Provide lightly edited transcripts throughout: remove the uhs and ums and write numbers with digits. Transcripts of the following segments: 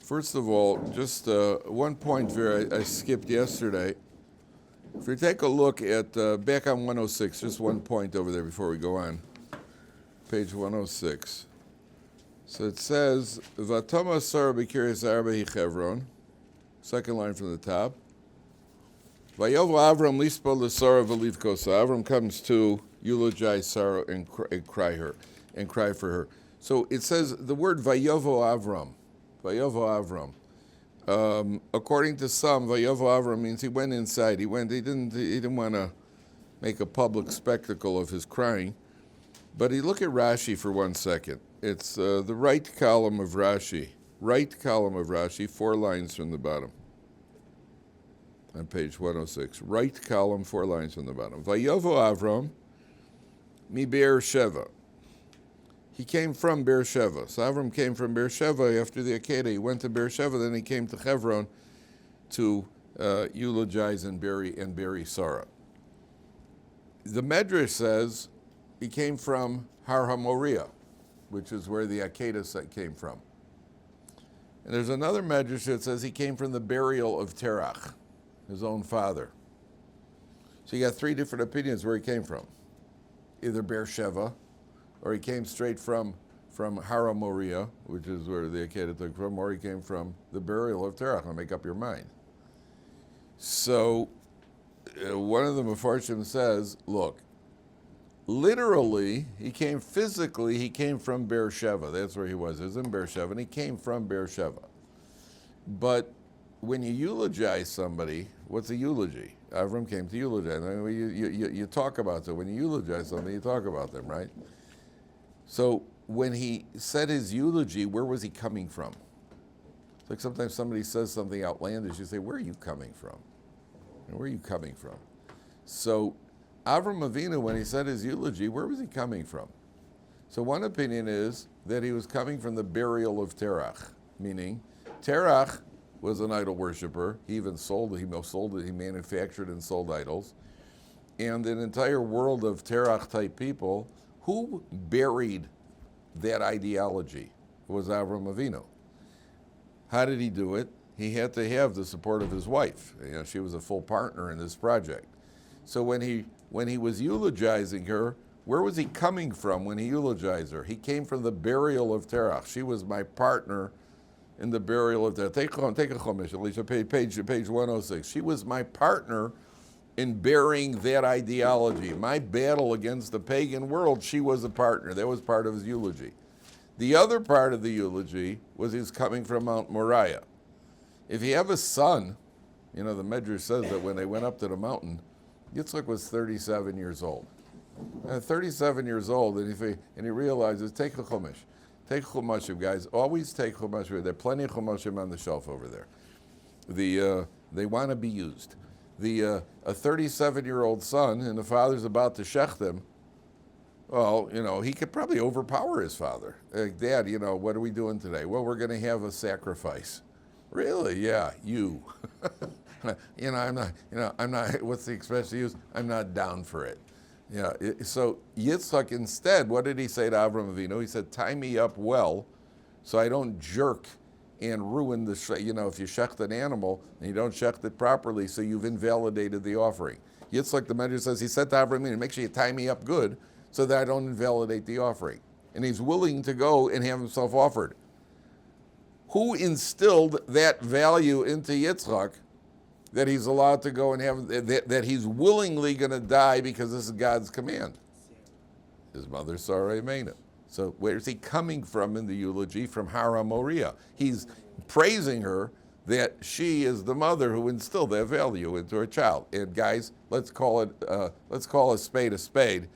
First of all, just one point here I skipped yesterday. If you take a look at, back on 106, just one point over there before we go on. Page 106. So it says, Vatoma Sarah b'kiryas arba hi Chevron, second line from the top. Vayovo Avram lispo l'Sarah v'livkosa. Avram comes to eulogize Sarah and cry for her. So it says the word Vayovo Avram. Vayovo Avram. According to some, Vayovo Avram means he went inside. He didn't want to make a public spectacle of his crying. But you look at Rashi for 1 second. It's the right column of Rashi. Right column of Rashi, 4 lines from the bottom. On page 106. Right column, 4 lines from the bottom. Vayovo Avram mi Beersheva. He came from Beersheva. So Avram came from Beersheva after the Akedah. He went to Beersheva, then he came to Hebron to eulogize and bury Sarah. The Medrash says he came from Har HaMoriah, which is where the Akedah came from. And there's another Medrash that says he came from the burial of Terach, his own father. So you got 3 different opinions where he came from. Either Beersheva, or he came straight from Har HaMoriah, which is where the Akedah took from, or he came from the burial of Terach. Now make up your mind. So one of the Mefarshim says, look, literally, he came from Beersheva. That's where he was. He was in Beersheva, and he came from Beersheva. But when you eulogize somebody, what's a eulogy? Avram came to eulogize. I mean, you talk about them. When you eulogize somebody, you talk about them, right? So when he said his eulogy, where was he coming from? It's like sometimes somebody says something outlandish. You say, where are you coming from? Where are you coming from? So Avram Avinu, when he said his eulogy, where was he coming from? So one opinion is that he was coming from the burial of Terach, meaning Terach was an idol worshiper. He even sold it. He manufactured and sold idols. And an entire world of Terach-type people, who buried that ideology? It was Avram Avinu. How did he do it? He had to have the support of his wife. She was a full partner in this project. So when he was eulogizing her, where was he coming from when he eulogized her? He came from the burial of Terach. She was my partner in the burial of Terach. Take a chumash, Alicia, page 106. She was my partner in burying that ideology. My battle against the pagan world, she was a partner. That was part of his eulogy. The other part of the eulogy was he was coming from Mount Moriah. If you have a son, the Medrash says that when they went up to the mountain, Yitzchak was 37 years old. 37 years old, and he realizes, take a chumash. Take chumashim, guys. Always take chumashim. There are plenty of chumashim on the shelf over there. They want to be used. A 37-year-old son, and the father's about to shech him. Well, he could probably overpower his father. Dad, what are we doing today? Well, we're going to have a sacrifice. Really? Yeah, you. I'm not. What's the expression to use? I'm not down for it. Yeah. So Yitzchak instead, what did he say to Avram Avinu? He said, "Tie me up well, so I don't jerk and ruin the. If you shecht an animal and you don't shecht it properly, so you've invalidated the offering." Yitzchak, the Medrash says, he said to Avram Avinu, "Make sure you tie me up good, so that I don't invalidate the offering." And he's willing to go and have himself offered. Who instilled that value into Yitzchak? That he's allowed to go and have, that he's willingly going to die because this is God's command. His mother, Sarah, made it. So where's he coming from in the eulogy? From Har HaMoriah. He's praising her that she is the mother who instilled that value into her child. And guys, let's call a spade a spade.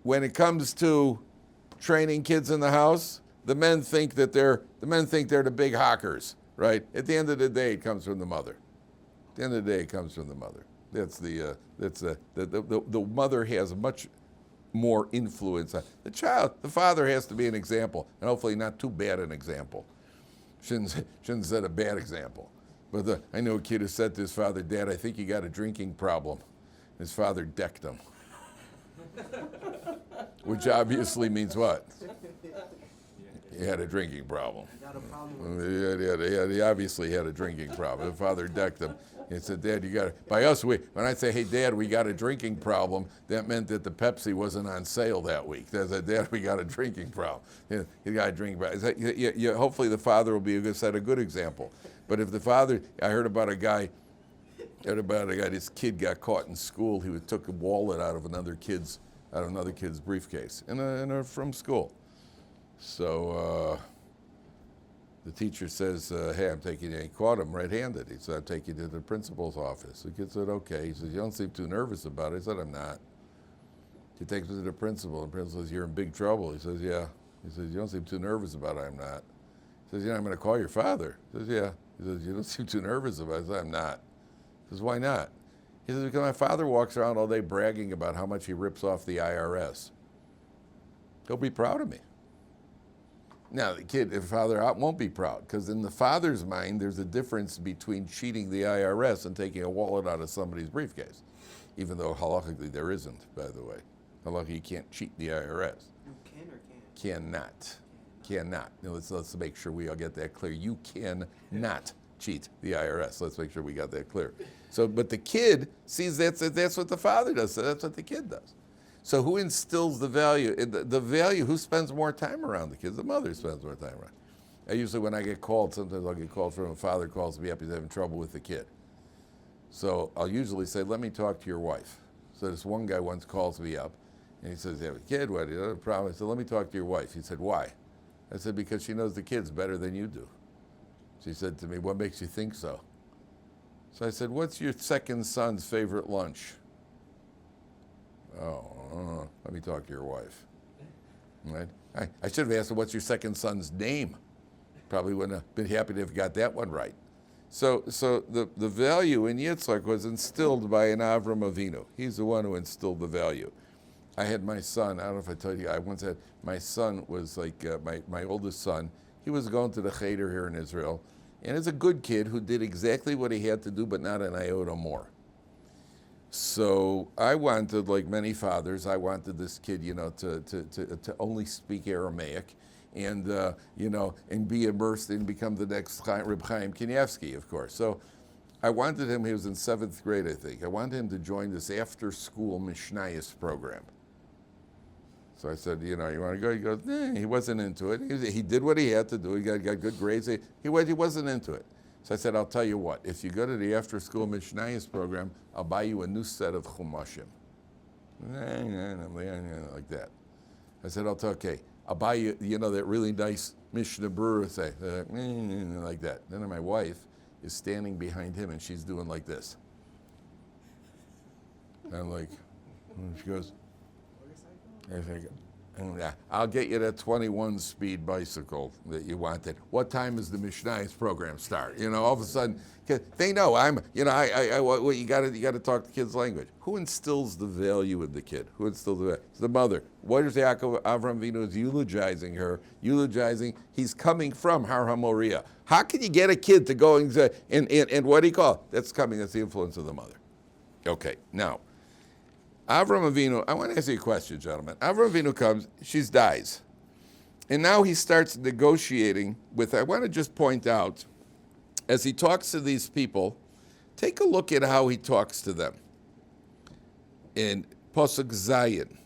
When it comes to training kids in the house, the men think they're the big hawkers, right? At the end of the day, it comes from the mother. At the end of the day, it comes from the mother. The mother has much more influence. The child, the father has to be an example, and hopefully not too bad an example. Shouldn't set a bad example. But I know a kid who said to his father, "Dad, I think you got a drinking problem." His father decked him. Which obviously means what? He had a drinking problem. I got a problem. He obviously had a drinking problem. The father decked him. He said, Dad, you got it. By us, when I say, hey, Dad, we got a drinking problem, that meant that the Pepsi wasn't on sale that week. They said, Dad, we got a drinking problem. You got a drinking problem. Hopefully the father will be set a good example. But if the father, I heard about a guy, this kid got caught in school. He took a wallet out of another kid's briefcase from school. So the teacher says, hey, I'm taking you, he caught him red-handed. He said, I'm taking you to the principal's office. The kid said, okay. He says, you don't seem too nervous about it. I said, I'm not. He takes me to the principal. The principal says, you're in big trouble. He says, yeah. He says, you don't seem too nervous about it. I'm not. He says, yeah, I'm going to call your father. He says, yeah. He says, you don't seem too nervous about it. I said, I'm not. He says, why not? He says, because my father walks around all day bragging about how much he rips off the IRS. He'll be proud of me. Now, the kid, the father won't be proud, because in the father's mind, there's a difference between cheating the IRS and taking a wallet out of somebody's briefcase, even though halachically there isn't, by the way. Halachically, you can't cheat the IRS. You can or can't? Cannot. Now, let's make sure we all get that clear. You cannot cheat the IRS. Let's make sure we got that clear. So, but the kid sees that's what the father does, so that's what the kid does. So who instills the value? The value, who spends more time around the kids? The mother spends more time around. I usually, when I get called, sometimes I'll get called from a father calls me up, he's having trouble with the kid. So I'll usually say, let me talk to your wife. So this one guy once calls me up, and he says, you have a kid, what, you have a problem? I said, let me talk to your wife. He said, why? I said, because she knows the kids better than you do. She said to me, what makes you think so? So I said, what's your second son's favorite lunch? Let me talk to your wife. Right? I should have asked her, what's your second son's name? Probably wouldn't have been happy to have got that one right. So the value in Yitzchak was instilled by an Avram Avinu. He's the one who instilled the value. I had my son, I don't know if I told you, I once had, my son was like, my oldest son, he was going to the Cheder here in Israel, and is a good kid who did exactly what he had to do, but not an iota more. So I wanted, like many fathers, I wanted this kid, to only speak Aramaic, and and be immersed and become the next Reb Chaim Kanievsky, of course. So I wanted him. He was in 7th grade, I think. I wanted him to join this after-school Mishnayos program. So I said, you want to go? He goes, nah. He wasn't into it. He did what he had to do. He got good grades. He wasn't into it. So I said, I'll tell you what, if you go to the after-school Mishnayos program, I'll buy you a new set of Chumashim. Like that. I said, okay, I'll buy you, that really nice Mishnah Berurah say, like that. Then my wife is standing behind him, and she's doing like this. And I'm like, she goes, I'll get you that 21-speed bicycle that you wanted. What time does the Mishnayos program start? All of a sudden, they know you got to talk the kid's language. Who instills the value in the kid? Who instills the value? It's the mother. What is Avram Avinu is eulogizing her, he's coming from Har HaMoriah. How can you get a kid to go and what do you call it? That's the influence of the mother. Okay, now, Avram Avinu, I want to ask you a question, gentlemen. Avram Avinu comes, she dies. And now he starts negotiating with, I want to just point out, as he talks to these people, take a look at how he talks to them. In Pasuk Zayin,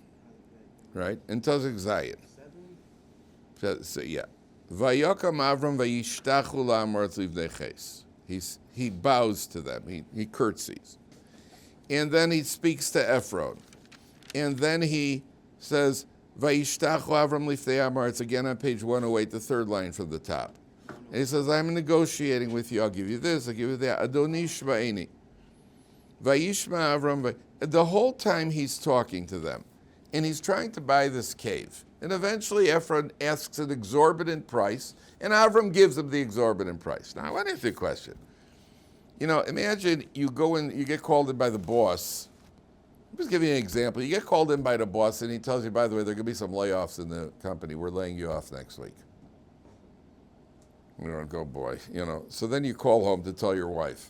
right? In Pasuk Zayin. So, yeah. Vayakam Avram vayishtachu la'amar tzivnei ches. He bows to them. He curtsies. And then he speaks to Ephron. And then he says, Vayishtachu Avram lifnei Amar. It's again on page 108, the third line from the top. And he says, I'm negotiating with you. I'll give you this, I'll give you that. Adoni shma'eni. Vayishma Avram. The whole time he's talking to them. And he's trying to buy this cave. And eventually Ephron asks an exorbitant price. And Avram gives him the exorbitant price. Now, I want to ask you a question. Imagine you go in, you get called in by the boss. I'm just giving you an example. You get called in by the boss, and he tells you, by the way, there are going to be some layoffs in the company. We're laying you off next week. Go, boy. So then you call home to tell your wife.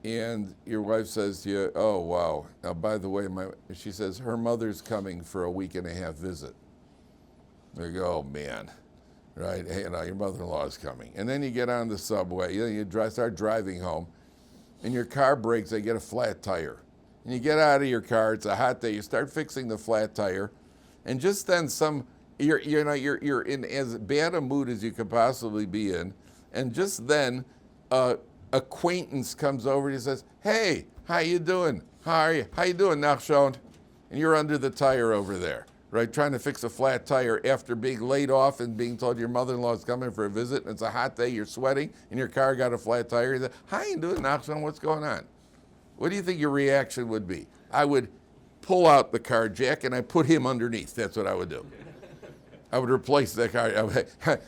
And your wife says to you, oh, wow. Now, by the way, she says her mother's coming for a week and a half visit. You go, oh, man. right? Hey, your mother-in-law is coming. And then you get on the subway, you start driving home, and your car breaks, they get a flat tire. And you get out of your car, it's a hot day, you start fixing the flat tire, and just then you're in as bad a mood as you could possibly be in, and just then acquaintance comes over and he says, "Hey, how you doing? How you doing, Nachshon?" And you're under the tire over there, right, trying to fix a flat tire after being laid off and being told your mother-in-law is coming for a visit, and it's a hot day, you're sweating, and your car got a flat tire. You say, "How you doing, Nachshon? What's going on?" What do you think your reaction would be? I would pull out the car jack and I put him underneath. That's what I would do. I would replace the car.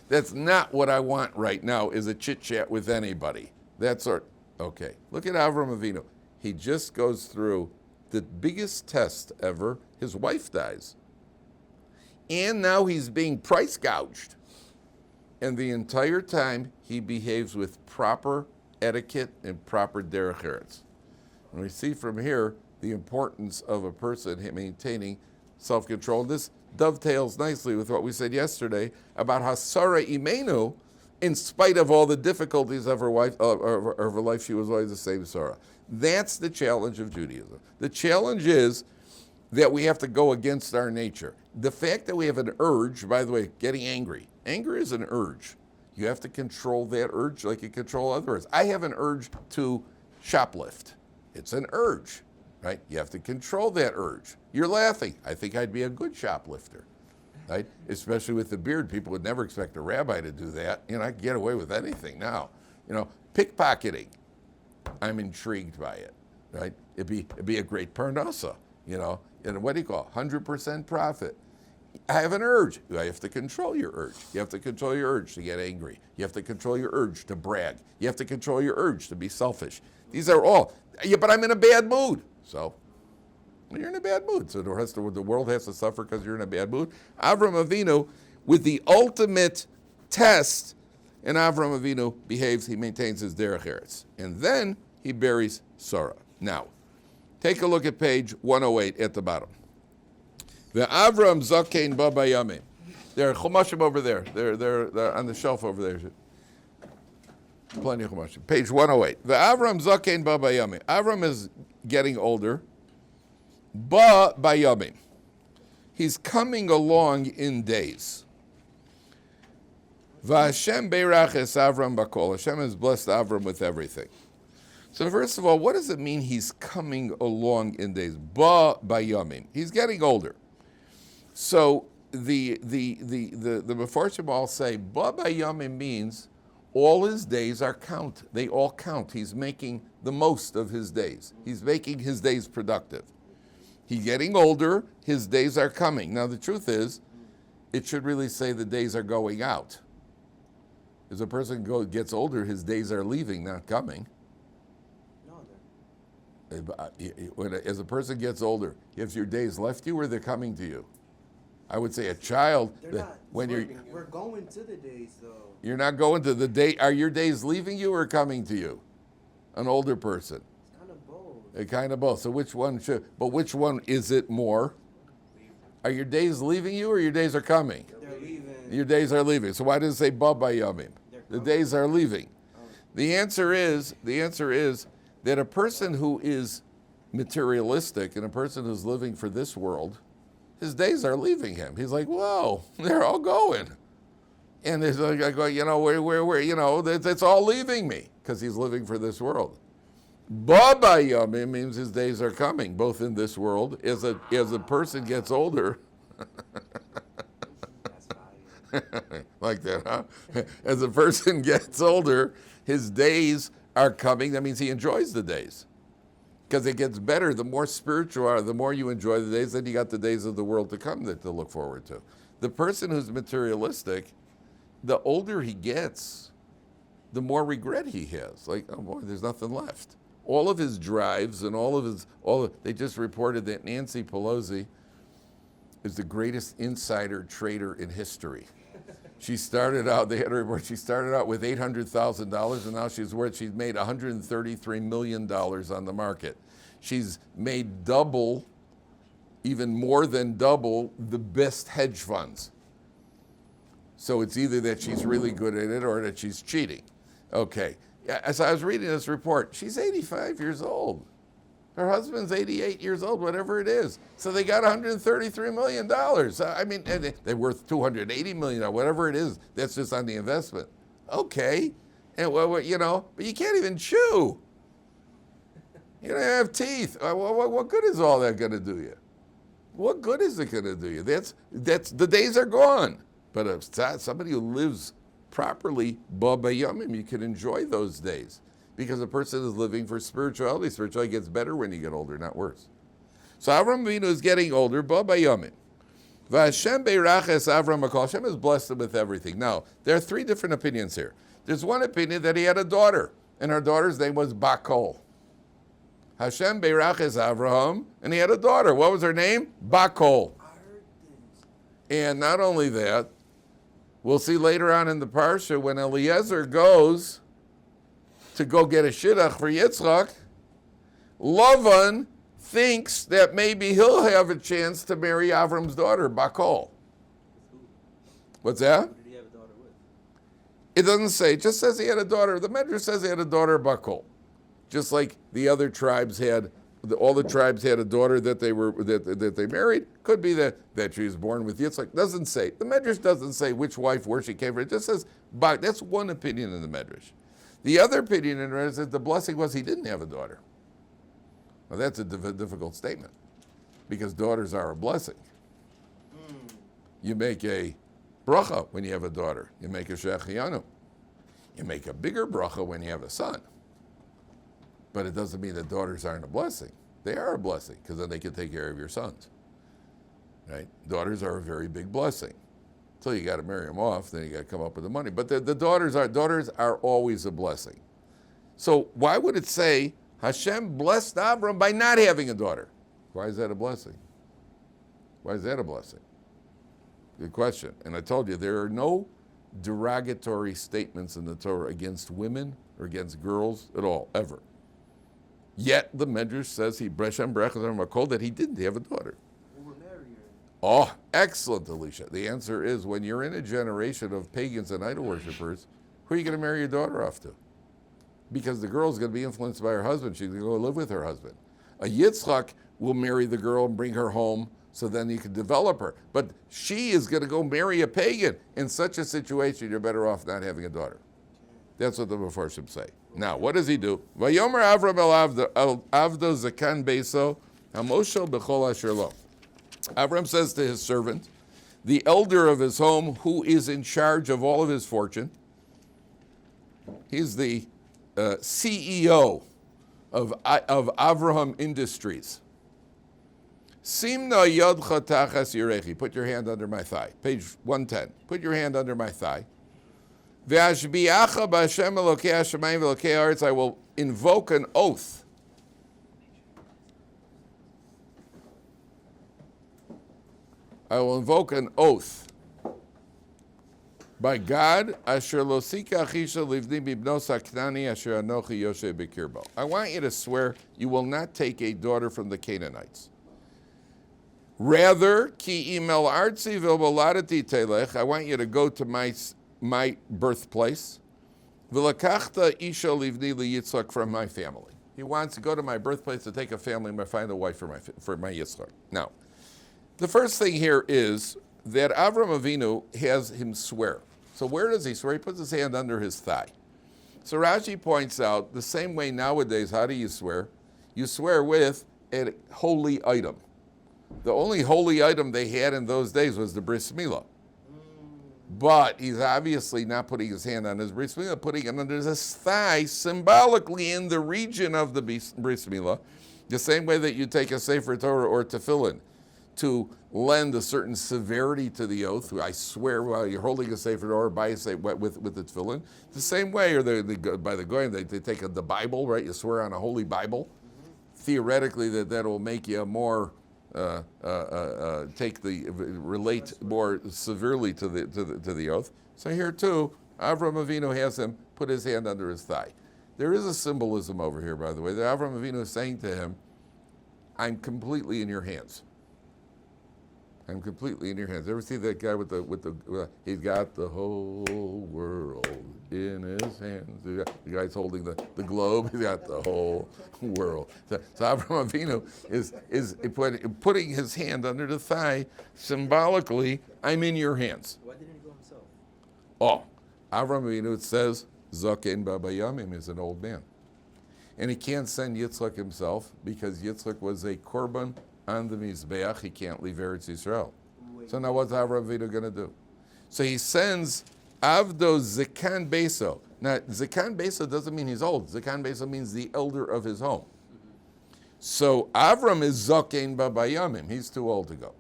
That's not what I want right now, is a chit-chat with anybody. Okay. Look at Avram Avinu. He just goes through the biggest test ever. His wife dies. And now he's being price gouged. And the entire time he behaves with proper etiquette and proper derech eretz. And we see from here the importance of a person maintaining self-control. This dovetails nicely with what we said yesterday about how Sarah Imenu, in spite of all the difficulties of her life, she was always the same Sarah. That's the challenge of Judaism. The challenge is that we have to go against our nature. The fact that we have an urge, by the way, getting angry. Anger is an urge. You have to control that urge like you control other urges. I have an urge to shoplift. It's an urge, right? You have to control that urge. You're laughing. I think I'd be a good shoplifter, right? Especially with the beard. People would never expect a rabbi to do that. I can get away with anything now. Pickpocketing. I'm intrigued by it, right? It'd be a great parnasa, and what do you call it? 100% profit. I have an urge. I have to control your urge. You have to control your urge to get angry. You have to control your urge to brag. You have to control your urge to be selfish. These are all, but I'm in a bad mood. So, you're in a bad mood. So the world has to suffer because you're in a bad mood. Avram Avinu, with the ultimate test, and Avram Avinu behaves, he maintains his derech eretz. And then he buries Sarah. Now, take a look at page 108 at the bottom. The Avram Zakein Baba Yamin. There are chumashim over there. They're on the shelf over there. Plenty of chumashim. Page 108. The Avram Zakein Baba Yamin. Avram is getting older. Ba Bayamin. He's coming along in days. V'Hashem beirach es Avram bakol. Hashem has blessed Avram with everything. So first of all, what does it mean he's coming along in days? Ba Bayamin. He's getting older. So the Mefarshim all say Ba Bayamin means all his days are count. They all count. He's making the most of his days. He's making his days productive. He's getting older, his days are coming. Now the truth is, it should really say the days are going out. As a person gets older, his days are leaving, not coming. As a person gets older, if your days left you or they're coming to you. I would say a child, we're going to the days though. You're not going to the day. Are your days leaving you or coming to you? An older person. Kind of both. So which one is it more? Are your days leaving you or your days are coming? They're leaving. Your days are leaving. So why does it say Ba Bayamim? The days are leaving. The answer is that a person who is materialistic and a person who's living for this world, his days are leaving him. He's like, whoa, they're all going. And it's like, I go, it's all leaving me because he's living for this world. Baba Yamim means his days are coming, both in this world, as a person gets older. Like that, huh? As a person gets older, his days are coming. That means he enjoys the days. Because it gets better. The more spiritual you are, the more you enjoy the days, then you got the days of the world to come to look forward to. The person who's materialistic, the older he gets, the more regret he has. Like, oh boy, there's nothing left. All of his drives and they just reported that Nancy Pelosi is the greatest insider trader in history. She started out, they had a report, she started out with $800,000 and now she's made $133 million on the market. She's made double, even more than double, the best hedge funds. So it's either that she's really good at it or that she's cheating. Okay. As I was reading this report, she's 85 years old. Her husband's 88 years old, whatever it is. So they got $133 million. I mean, and they're worth $280 million, whatever it is. That's just on the investment. Okay. And well, you know, but you can't even chew. You don't have teeth. What good is all that going to do you? What good is it going to do you? That's the days are gone. But if somebody who lives properly, ba bayamim, you can enjoy those days because a person is living for spirituality. Spirituality gets better when you get older, not worse. So Avram Avinu is getting older, ba bayamim. V'Hashem beiraches Avram Akol. Hashem has blessed him with everything. Now, there are three different opinions here. There's one opinion that he had a daughter, and her daughter's name was Bakol. Hashem beiraches Avraham, and he had a daughter. What was her name? Bakol. And not only that, we'll see later on in the Parsha when Eliezer goes to go get a Shidduch for Yitzchak, Lavan thinks that maybe he'll have a chance to marry Avram's daughter, Bakol. What's that? Who did he have a daughter with? It doesn't say. It just says he had a daughter. The Medrash says he had a daughter, Bakol. Just like the other tribes had, all the tribes had a daughter that they married. Could be that she was born with Yitzchak. Doesn't say. The Medrash doesn't say which wife, where she came from. It just says, that's one opinion in the Medrash. The other opinion in the Medrash is that the blessing was he didn't have a daughter. Well, that's a difficult statement because daughters are a blessing. You make a bracha when you have a daughter. You make a shechianu. You make a bigger bracha when you have a son. But it doesn't mean that daughters aren't a blessing. They are a blessing because then they can take care of your sons. Right? Daughters are a very big blessing. So you got to marry them off, then you got to come up with the money. But the daughters are always a blessing. So why would it say Hashem blessed Avram by not having a daughter? Why is that a blessing? Why is that a blessing? Good question. And I told you there are no derogatory statements in the Torah against women or against girls at all, ever. Yet the Medrash says that he didn't have a daughter. Who would marry her? Oh, excellent, Alicia. The answer is when you're in a generation of pagans and idol worshippers, who are you going to marry your daughter off to? Because the girl's going to be influenced by her husband. She's going to go live with her husband. A Yitzchak will marry the girl and bring her home so then you can develop her. But she is going to go marry a pagan. In such a situation, you're better off not having a daughter. That's what the Mefarshim say. Now, what does he do? Vayomer Avram el Avdo Zakan Beso Hamoshel Bechol Asher Lo. Avram says to his servant, the elder of his home, who is in charge of all of his fortune, he's the CEO of Avraham Industries. Simna yodcha tachas yirechi. Put your hand under my thigh. Page 110. Put your hand under my thigh. Ve'ashbiacha b'Hashem elokei hashamayim v'elokei haaretz. I will invoke an oath. I will invoke an oath by God, asher lo sika achisha livni bibnos haknani asher anochi yoshe b'kirbo. I want you to swear you will not take a daughter from the Canaanites. Rather, ki imel artzi v'oladati telech. I want you to go to my birthplace. V'lakachta isha livni liyitzchak from my family. He wants to go to my birthplace to take a family and find a wife for my Yitzchak. Now, the first thing here is that Avram Avinu has him swear. So where does he swear? He puts his hand under his thigh. So Rashi points out the same way nowadays, how do you swear? You swear with a holy item. The only holy item they had in those days was the bris milah. But he's obviously not putting his hand on his bris milah, putting it under his thigh, symbolically in the region of the bris milah, the same way that you take a Sefer Torah or tefillin to lend a certain severity to the oath. I swear while you're holding a Sefer Torah by with the tefillin. The same way, or by the Goyim, they take the Bible, right? You swear on a holy Bible. Theoretically, that will make you more relate more severely to the oath. So here too, Avram Avinu has him put his hand under his thigh. There is a symbolism over here, by the way, that Avram Avinu is saying to him, I'm completely in your hands. I'm completely in your hands. Ever see that guy with the he's got the whole world in his hands. The guy's holding the globe. He's got the whole world. So Avraham Avinu is putting his hand under the thigh, symbolically, I'm in your hands. Why didn't he go himself? Oh, Avraham Avinu, it says, Zaken Baba Yamim is an old man. And he can't send Yitzchak himself because Yitzchak was a korban on the Mizbeach. He can't leave Eretz Yisrael. So now what's Avraham Avinu going to do? So he sends Avdo Zekan Beso. Now, Zekan Beso doesn't mean he's old. Zekan Beso means the elder of his home. So Avram is Zaken Baba Yamim. He's too old to go.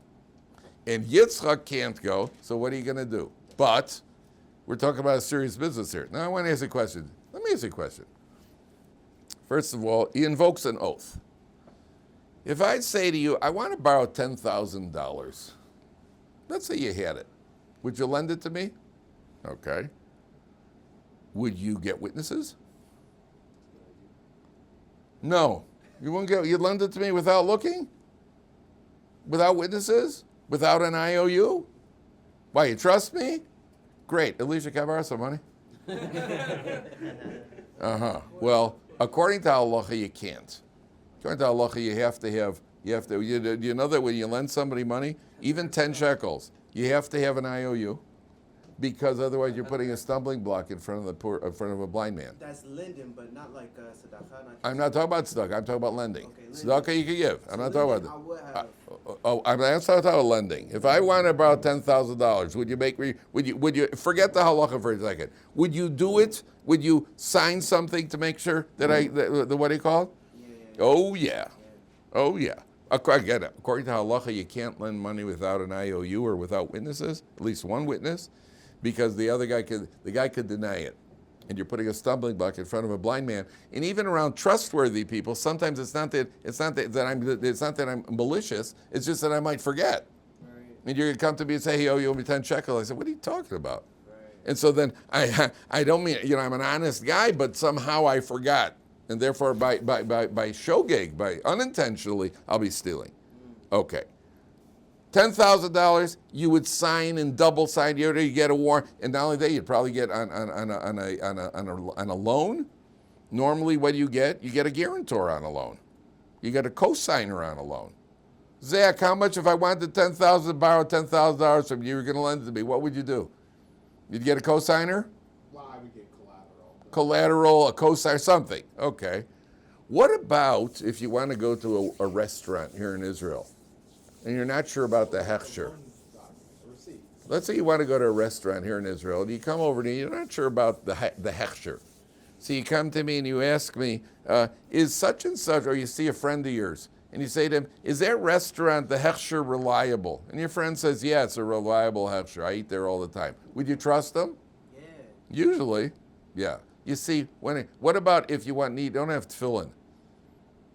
And Yitzchak can't go, so what are you going to do? But we're talking about a serious business here. Now I want to ask a question. Let me ask you a question. First of all, he invokes an oath. If I say to you, I want to borrow $10,000, let's say you had it. Would you lend it to me? Okay. Would you get witnesses? No. You won't get. You'd lend it to me without looking? Without witnesses? Without an IOU? Why, you trust me? Great. At least you can borrow some money. Well, according to halacha, you can't. According to halacha, you know that when you lend somebody money, even 10 shekels, you have to have an IOU, because otherwise you're putting a stumbling block in front of a blind man. That's lending, but not like tzedakah. I'm not talking about tzedakah. I'm talking about lending. Okay, Tzedakah you can give. I'm not talking about I would have. I'm not talking about lending. If I want to borrow $10,000, would you make me? Would you forget the halacha for a second? Would you do it? Would you sign something to make sure that what do you call it? Yeah. Oh yeah. Oh yeah. Again, according to halacha, you can't lend money without an IOU or without witnesses, at least one witness, because the guy could deny it, and you're putting a stumbling block in front of a blind man. And even around trustworthy people, sometimes it's not that I'm malicious. It's just that I might forget. Right. And you're gonna come to me and say, "Hey, you owe me 10 shekels." I said, "What are you talking about?" Right. And so then I don't mean, I'm an honest guy, but somehow I forgot. And therefore, by shogeg, by unintentionally, I'll be stealing. Okay. $10,000, you would sign and double sign. You get a warrant, and not only that, you'd probably get on a loan. Normally, what do you get? You get a guarantor on a loan. You get a co-signer on a loan. Zach, how much if I wanted $10,000 to borrow $10,000 from you? You're going to lend it to me. What would you do? You'd get a co-signer? Well, I would get collateral. Collateral, a co-signer, something. Okay. What about if you want to go to a restaurant here in Israel and you're not sure about the hechsher? Let's say you want to go to a restaurant here in Israel and you come over to me, you're not sure about the hechsher. So you come to me and you ask me, is such and such, or you see a friend of yours, and you say to him, is that restaurant, the hechsher, reliable? And your friend says, yeah, it's a reliable hechsher. I eat there all the time. Would you trust them? Yeah. Usually, yeah. You see, what about if you don't have tefillin?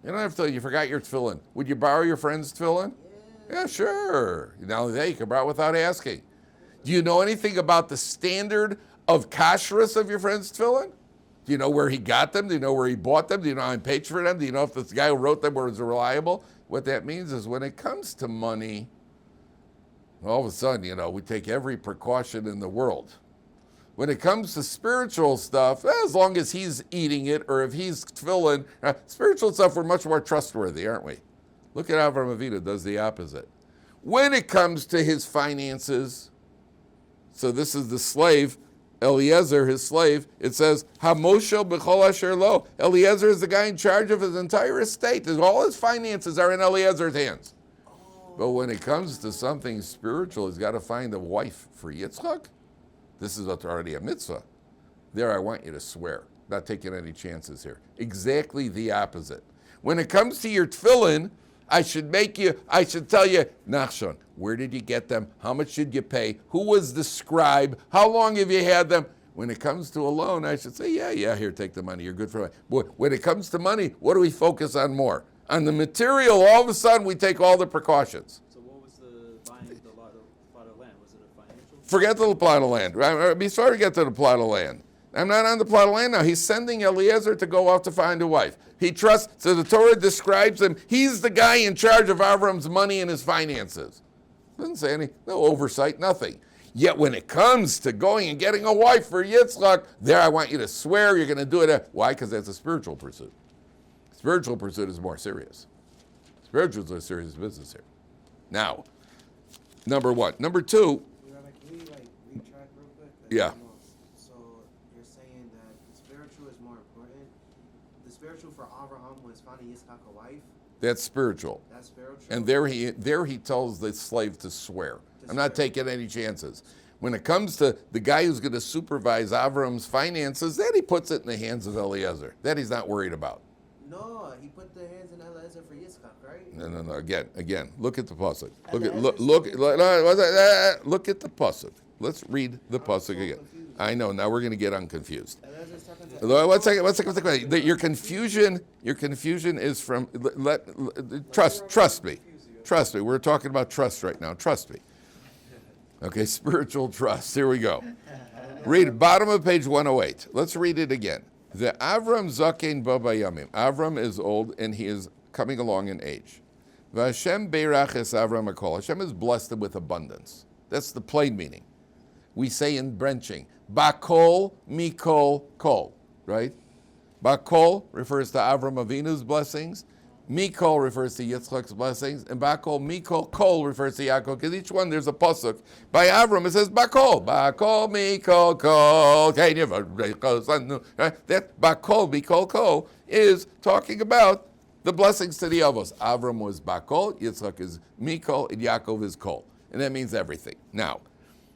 You don't have tefillin, you forgot your tefillin. Would you borrow your friend's tefillin? Yeah, sure. Not only that, you can borrow without asking. Do you know anything about the standard of kashrus of your friend's tefillin? Do you know where he got them? Do you know where he bought them? Do you know how he paid for them? Do you know if this guy who wrote them was reliable? What that means is when it comes to money, all of a sudden, we take every precaution in the world. When it comes to spiritual stuff, as long as he's eating it or if he's tefillin, spiritual stuff, we're much more trustworthy, aren't we? Look at Avraham Avinu does the opposite. When it comes to his finances, so this is the slave, Eliezer, his slave, it says, Hamoshel b'chol asher lo. Eliezer is the guy in charge of his entire estate. All his finances are in Eliezer's hands. But when it comes to something spiritual, he's got to find a wife for Yitzchak. This is already a mitzvah. There, I want you to swear. Not taking any chances here. Exactly the opposite. When it comes to your tefillin, I should tell you, Nachshon, where did you get them? How much did you pay? Who was the scribe? How long have you had them? When it comes to a loan, I should say, yeah, here, take the money. You're good for it. When it comes to money, what do we focus on more? On the material, all of a sudden, we take all the precautions. So what was the buying the plot of land? Was it a financial? Forget the plot of land. Be sorry to get to the plot of land. I'm not on the plot of land now. He's sending Eliezer to go off to find a wife. He trusts, so the Torah describes him, he's the guy in charge of Avram's money and his finances. Doesn't say no oversight, nothing. Yet when it comes to going and getting a wife for Yitzchak, there I want you to swear you're going to do it. Why? Because that's a spiritual pursuit. Spiritual pursuit is more serious. Spiritual is a serious business here. Now, number one. Number two. Rabbi, can we retract real quick? Yeah. So you're saying that the spiritual is more important. The spiritual for Abraham was finding Yitzchak a wife. That's spiritual. That's spiritual. And there he tells the slave to swear. I'm not taking any chances. When it comes to the guy who's going to supervise Avram's finances, that he puts it in the hands of Eliezer. That he's not worried about. No, he put the hands in Eliezer for Yitzchak, right? No. Again. Look at the pasuk. Look at the pasuk. Let's read the pasuk again. I know. Now we're going to get unconfused. Eliezer's talking to One second. Your confusion is from. Trust me. Trust me. We're talking about trust right now. Trust me. Okay, spiritual trust. Here we go. Read it, bottom of page 108. Let's read it again. The Avram Zaken Baba Yamim. Avram is old and he is coming along in age. Vashem Beirach es Avram Akol. Hashem has blessed him with abundance. That's the plain meaning. We say in branching, Bakol Mikol Kol, right? Bakol refers to Avram Avinu's blessings. Mikol refers to Yitzchak's blessings, and Bakol, Mikol, Kol refers to Yaakov. Because each one there's a pasuk. By Avram it says Bakol, Bakol, Mikol, Kol. Right? That Bakol, Mikol, Kol is talking about the blessings to the Avos. Avram was Bakol, Yitzchak is Mikol, and Yaakov is Kol, and that means everything. Now,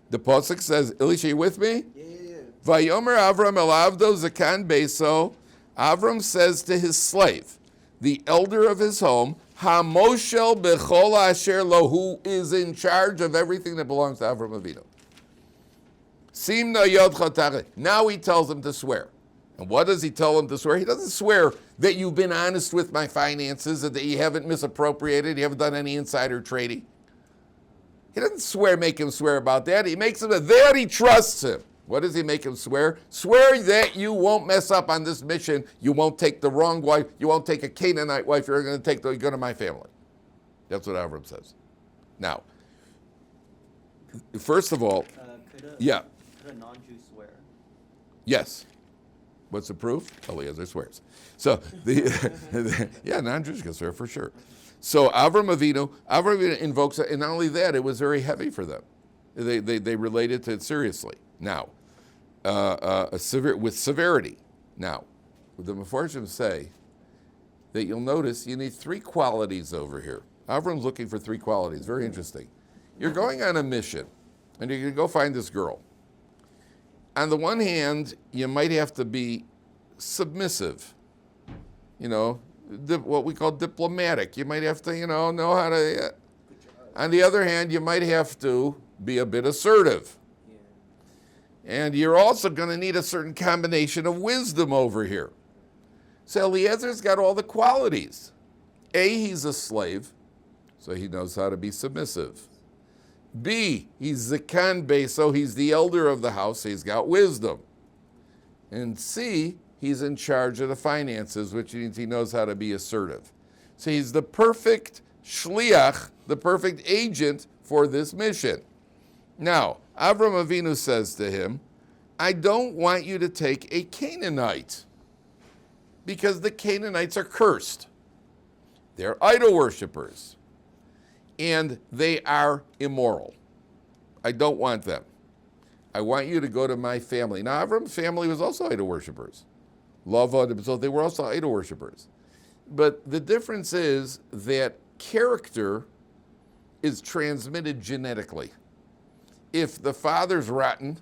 the pasuk says, Elisha, you with me? Yeah. Vayomer Avram el Avdo Zakan Beso. Avram says to his slave, the elder of his home, Hamoshel Bechol Asher Lo, who is in charge of everything that belongs to Avram Avinu. Simna Yodcha Tachet. Now he tells him to swear. And what does he tell him to swear? He doesn't swear that you've been honest with my finances and that you haven't misappropriated, you haven't done any insider trading. He doesn't make him swear about that. He makes him that he trusts him. What does he make him swear? Swear that you won't mess up on this mission. You won't take the wrong wife. You won't take a Canaanite wife. You're going to go to my family. That's what Avram says. Now, first of all, Could a non-Jew swear? Yes. What's the proof? Eliezer swears. So, non-Jews can swear for sure. So Avram Avinu invokes it, and not only that, it was very heavy for them. They related to it seriously. Now, with severity. Now, the Mefarshim say that you'll notice you need three qualities over here. Avram's looking for three qualities. Very interesting. You're going on a mission, and you're going to go find this girl. On the one hand, you might have to be submissive. What we call diplomatic. You might have to, know how to. On the other hand, you might have to be a bit assertive. And you're also going to need a certain combination of wisdom over here. So Eliezer's got all the qualities. A, he's a slave, so he knows how to be submissive. B, he's Zakan Bey, so he's the elder of the house, so he's got wisdom. And C, he's in charge of the finances, which means he knows how to be assertive. So he's the perfect shliach, the perfect agent for this mission. Now, Avram Avinu says to him, I don't want you to take a Canaanite because the Canaanites are cursed. They're idol worshipers and they are immoral. I don't want them. I want you to go to my family. Now, Avram's family was also idol worshipers. So they were also idol worshipers. But the difference is that character is transmitted genetically. If the father's rotten,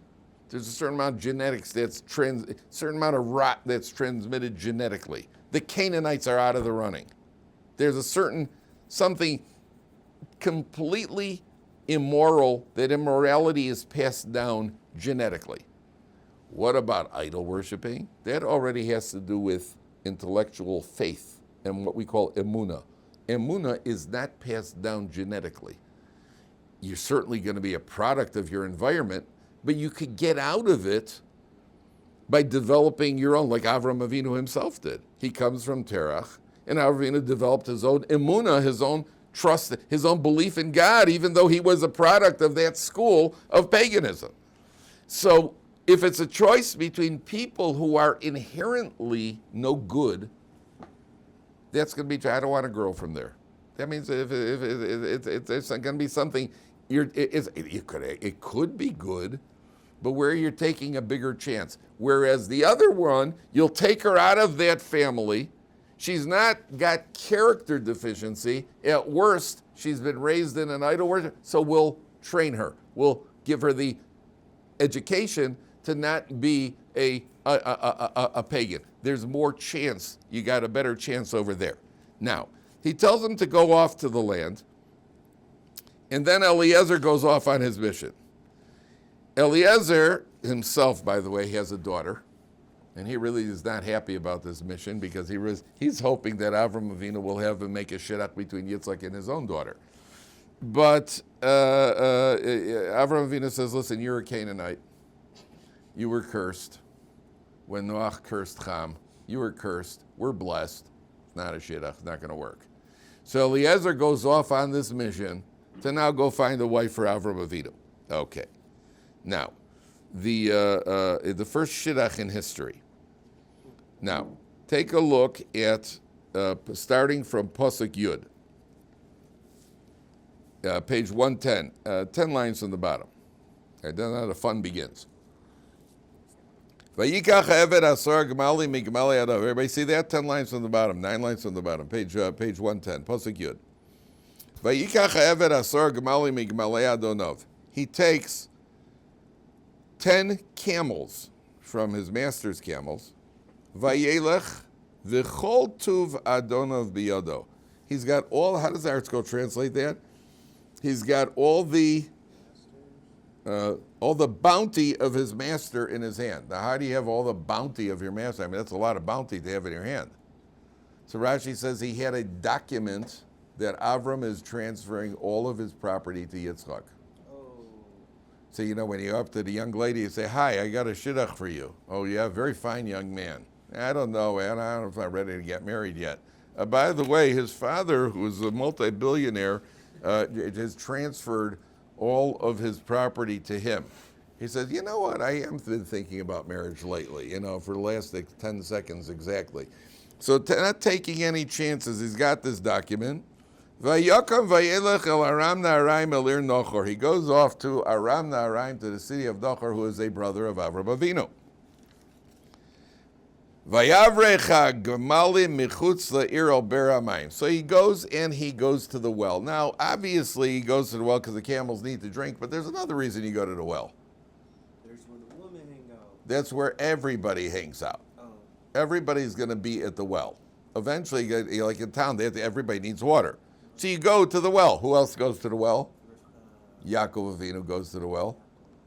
there's a certain amount of genetics certain amount of rot that's transmitted genetically. The Canaanites are out of the running. There's something completely immoral, that immorality is passed down genetically. What about idol worshiping? That already has to do with intellectual faith and what we call emunah. Emunah is not passed down genetically. You're certainly going to be a product of your environment, but you could get out of it by developing your own, like Avram Avinu himself did. He comes from Terach, and Avram Avinu developed his own emunah, his own trust, his own belief in God, even though he was a product of that school of paganism. So if it's a choice between people who are inherently no good, that's going to be, I don't want a girl from there. That means if it's going to be something, it could be good, but where you're taking a bigger chance. Whereas the other one, you'll take her out of that family. She's not got character deficiency. At worst, she's been raised in an idol worship, so we'll train her. We'll give her the education to not be a pagan. There's more chance. You got a better chance over there. Now, he tells him to go off to the land, and then Eliezer goes off on his mission. Eliezer himself, by the way, has a daughter, and he really is not happy about this mission because he's hoping that Avram Avinu will have him make a shidduch between Yitzchak and his own daughter. But Avram Avinu says, listen, you're a Canaanite. You were cursed. When Noach cursed Ham, you were cursed. We're blessed. It's not a shidduch. It's not going to work. So Eliezer goes off on this mission to now go find a wife for Avram Avinu. Okay. Now, the first shidduch in history. Now, take a look at starting from Pasuk Yud, page 110, 10 lines from the bottom. Okay, then how the fun begins. Vayikach eved asar gemali migemali adov. Everybody see that? 10 lines from the bottom, 9 lines from the bottom, page 110, Pasuk Yud. Vayikach eved asar gemali migemali adonov. He takes 10 camels from his master's camels. Vayelech v'chol tuv adonov biyado. He's got all, how does the article translate that? He's got all the bounty of his master in his hand. Now, how do you have all the bounty of your master? I mean, that's a lot of bounty to have in your hand. So Rashi says he had a document that Avram is transferring all of his property to Yitzchak. So, you know, when you go up to the young lady, you say, hi, I got a shidduch for you. Oh, yeah, very fine young man. I don't know, man. I don't know if I'm ready to get married yet. By the way, his father, who was a multi-billionaire, has transferred all of his property to him. He says, you know what, I have been thinking about marriage lately, you know, for the last 10 seconds exactly. So not taking any chances, he's got this document. Vayakam vayelech el Aram Naharaim elir Nochor. He goes off to Aram Naharaim, to the city of Nochor, who is a brother of Avram Avinu. Vayavrecha gemali michutz la'ir al ber hamayim. So he goes to the well. Now, obviously, he goes to the well because the camels need to drink, but there's another reason you go to the well. There's where the women hang out. That's where everybody hangs out. Oh. Everybody's going to be at the well. Eventually, like in town, everybody needs water. So you go to the well. Who else goes to the well? Yaakov Avinu goes to the well.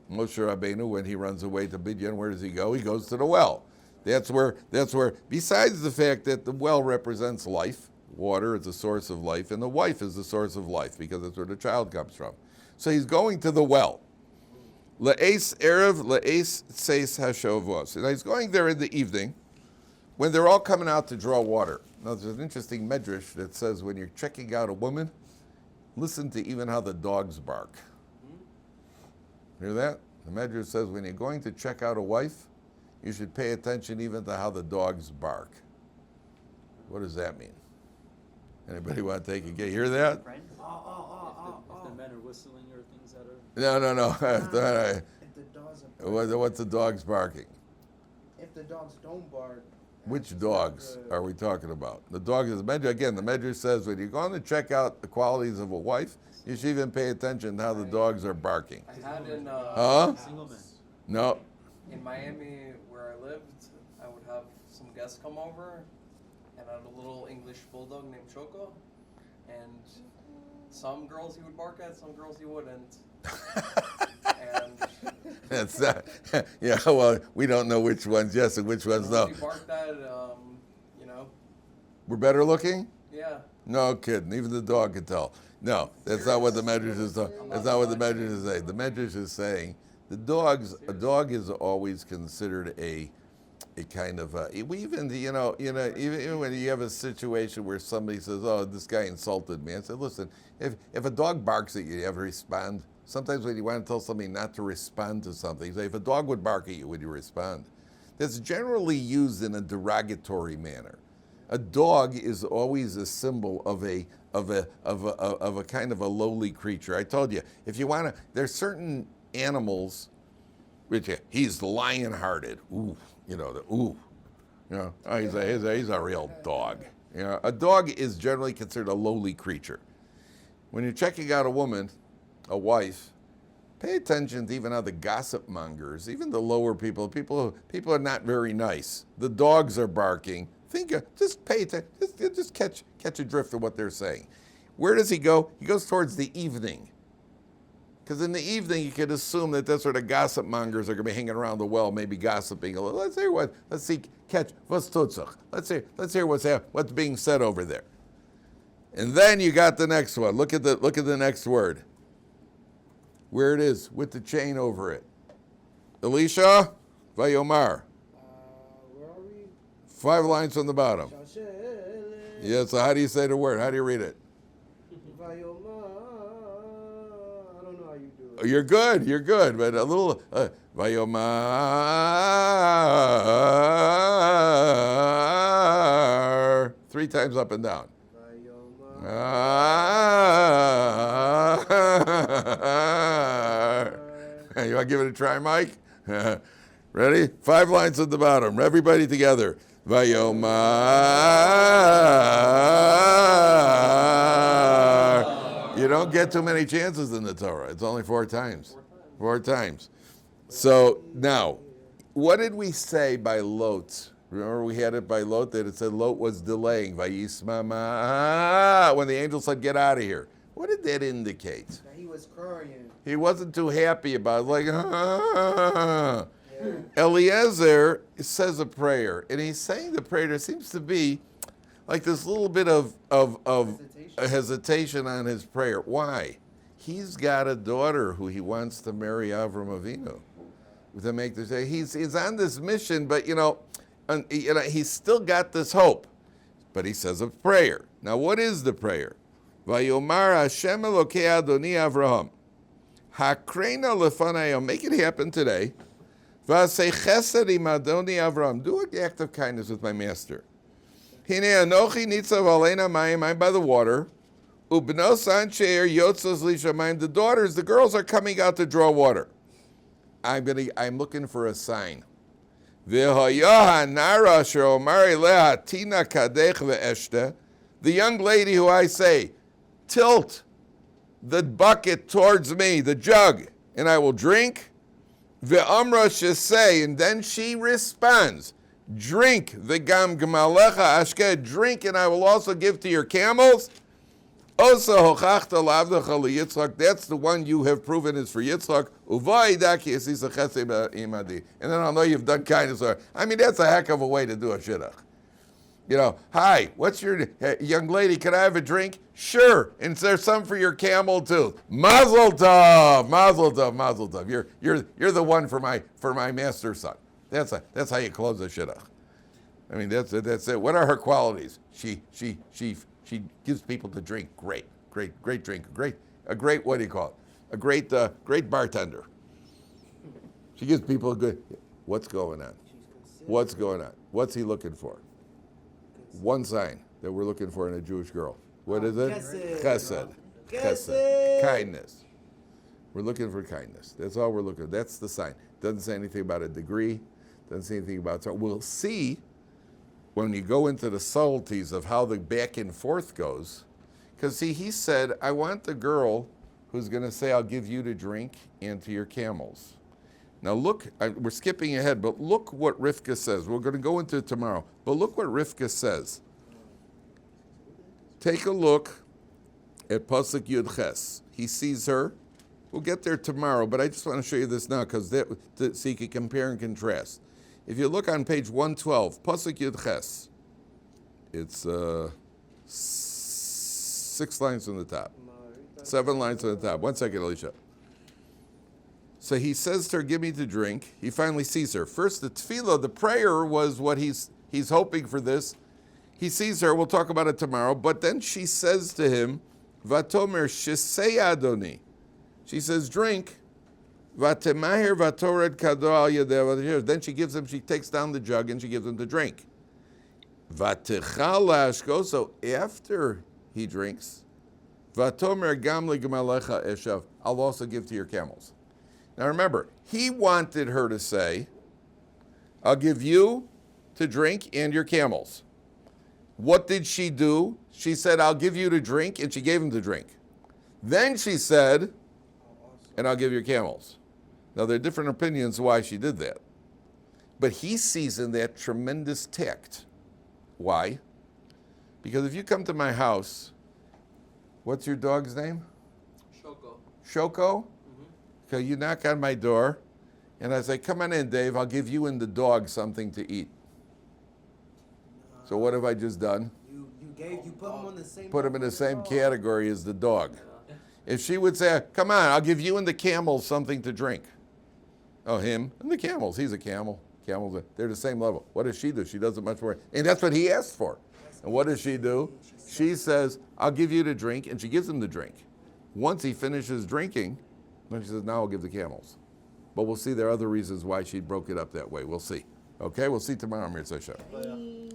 Moshe Rabbeinu, when he runs away to Midian, where does he go? He goes to the well. That's where, besides the fact that the well represents life, water is the source of life, and the wife is the source of life, because that's where the child comes from. So he's going to the well. Le'es erev, le'es seis hashovos. And he's going there in the evening, when they're all coming out to draw water. Now, there's an interesting medrash that says when you're checking out a woman, listen to even how the dogs bark. Hear that? The medrash says when you're going to check out a wife, you should pay attention even to how the dogs bark. What does that mean? Anybody want to take a guess? Hear that? If the men are whistling or things that are... No. If the dogs are What's the dogs barking? If the dogs don't bark. Which dogs are we talking about? The dog is the medrash. Again, the medrash says when you're going to check out the qualities of a wife, you should even pay attention to how the dogs are barking. I had in Single men. No. in Miami where I lived, I would have some guests come over, and I had a little English bulldog named Choco, and some girls he would bark at, some girls he wouldn't. And That's yeah. Well, we don't know which ones yes and which ones no. he barked at, you know, We're better looking? yeah. No kidding. Even the dog can tell. No, that's not what the medrash is. That's not what the medrash is saying. The medrash is saying a dog is always considered a it kind of we even even when you have a situation where somebody says, "Oh, this guy insulted me," I said, "Listen, if a dog barks at you, you ever respond? Sometimes when you want to tell somebody not to respond to something, you say, if a dog would bark at you, would you respond?" That's generally used in a derogatory manner. A dog is always a symbol of a kind of a lowly creature. I told you, if you want to, there's certain animals which he's lion-hearted. Ooh, oh, he's a real dog. A dog is generally considered a lowly creature. When you're checking out a woman, a wife, pay attention to even how the gossip mongers, even the lower people are not very nice. The dogs are barking. Just pay attention. Just catch a drift of what they're saying. Where does he go? He goes towards the evening. Because in the evening, you could assume that that's where the gossip mongers are going to be hanging around the well, maybe gossiping a little. Let's hear what's tutzach. Let's hear what's being said over there. And then you got the next one. Look at the next word. Where it is with the chain over it. Elisha, Vayomar. Where are we? 5 lines from the bottom. Yeah, so how do you say the word? How do you read it? I don't know how you do it. You're good, but a little Vayomar. 3 times up and down. You want to give it a try, Mike? Ready? 5 lines at the bottom. Everybody together. Vayomar. You don't get too many chances in the Torah. It's only 4 times. 4 times. So now, what did we say by Lot? Remember we had it by Lot that it said Lot was delaying. Vayismama. When the angel said, "Get out of here." What did that indicate? That he was crying. He wasn't too happy about it. Like, Eliezer says a prayer, and he's saying the prayer. There seems to be like this little bit of hesitation on his prayer. Why? He's got a daughter who he wants to marry Avram Avinu to make this. He's on this mission, but he's still got this hope. But he says a prayer. Now, what is the prayer? Vayomar Hashem Elokei Adoni Avraham. Hakrena lefanayim. Make it happen today. V'asei chesed im Adoni Avraham. Do an act of kindness with my master. Hine anochi nitzav aleina mayim. I'm by the water. Ubnos ansheir yotzos lishamayim. The daughters, the girls are coming out to draw water. I'm looking for a sign. V'hoyaha nara asher omar eleha tina kadech ve'eshte. The young lady who I say, tilt the bucket towards me, the jug, and I will drink. Ve'amra shesei, and then she responds, drink. Ve'gam gemalecha ashke, drink, and I will also give to your camels. Osa hochachta lavdecha liyitzchak, that's the one you have proven is for Yitzchak. Uvai daki esisa chesed imadi, and then I'll know you've done kindness. I mean, that's a heck of a way to do a shidduch. Hi, what's your young lady? Can I have a drink? Sure. And is there some for your camel too? Mazel tov, mazel tov, mazel tov. You're the one for my master's son. That's how you close a shidduch. I mean, that's it. What are her qualities? She gives people to drink. Great drink. A great what do you call it? A great bartender. She gives people a good. What's going on? What's going on? What's he looking for? One sign that we're looking for in a Jewish girl. What is it? Chesed. Chesed. Kindness. We're looking for kindness. That's all we're looking for. That's the sign. Doesn't say anything about a degree. Doesn't say anything about. We'll see when you go into the subtleties of how the back and forth goes. Because see, he said, I want the girl who's going to say, I'll give you to drink and to your camels. Now look, we're skipping ahead, but look what Rivka says. We're going to go into it tomorrow. But look what Rivka says. Take a look at Pasuk Yud Ches. He sees her. We'll get there tomorrow, but I just want to show you this now so you can compare and contrast. If you look on page 112, Pasuk Yud Ches, it's 6 lines from the top. 7 lines from the top. 1 second, Alicia. So he says to her, give me to drink. He finally sees her. First, the tefillah, the prayer was what he's hoping for this. He sees her, we'll talk about it tomorrow, but then she says to him, Vatomer shisei Adoni. She says, drink. Vatemaher vatored kado al yadeh. Then she takes down the jug and she gives him to drink. Vatechal lashko. So after he drinks, Vatomer gam legamalecha eshav. I'll also give to your camels. Now remember, he wanted her to say, I'll give you to drink and your camels. What did she do? She said, I'll give you to drink, and she gave him to drink. Then she said, and I'll give your camels. Now, there are different opinions why she did that. But he sees in that tremendous tact. Why? Because if you come to my house, what's your dog's name? Shoko. Shoko? Okay, you knock on my door, and I say, come on in, Dave, I'll give you and the dog something to eat. So what have I just done? You put them on the same. Put him in the same category as the dog. Yeah. If she would say, come on, I'll give you and the camels something to drink. Oh, him and the camels. He's a camel. Camels, they're the same level. What does she do? She does it much more. And that's what he asked for. And what does she do? She says, I'll give you to drink, and she gives him the drink. Once he finishes drinking, then she says, now I'll give the camels. But we'll see there are other reasons why she broke it up that way. We'll see. Okay, we'll see tomorrow, Mir Tzashem.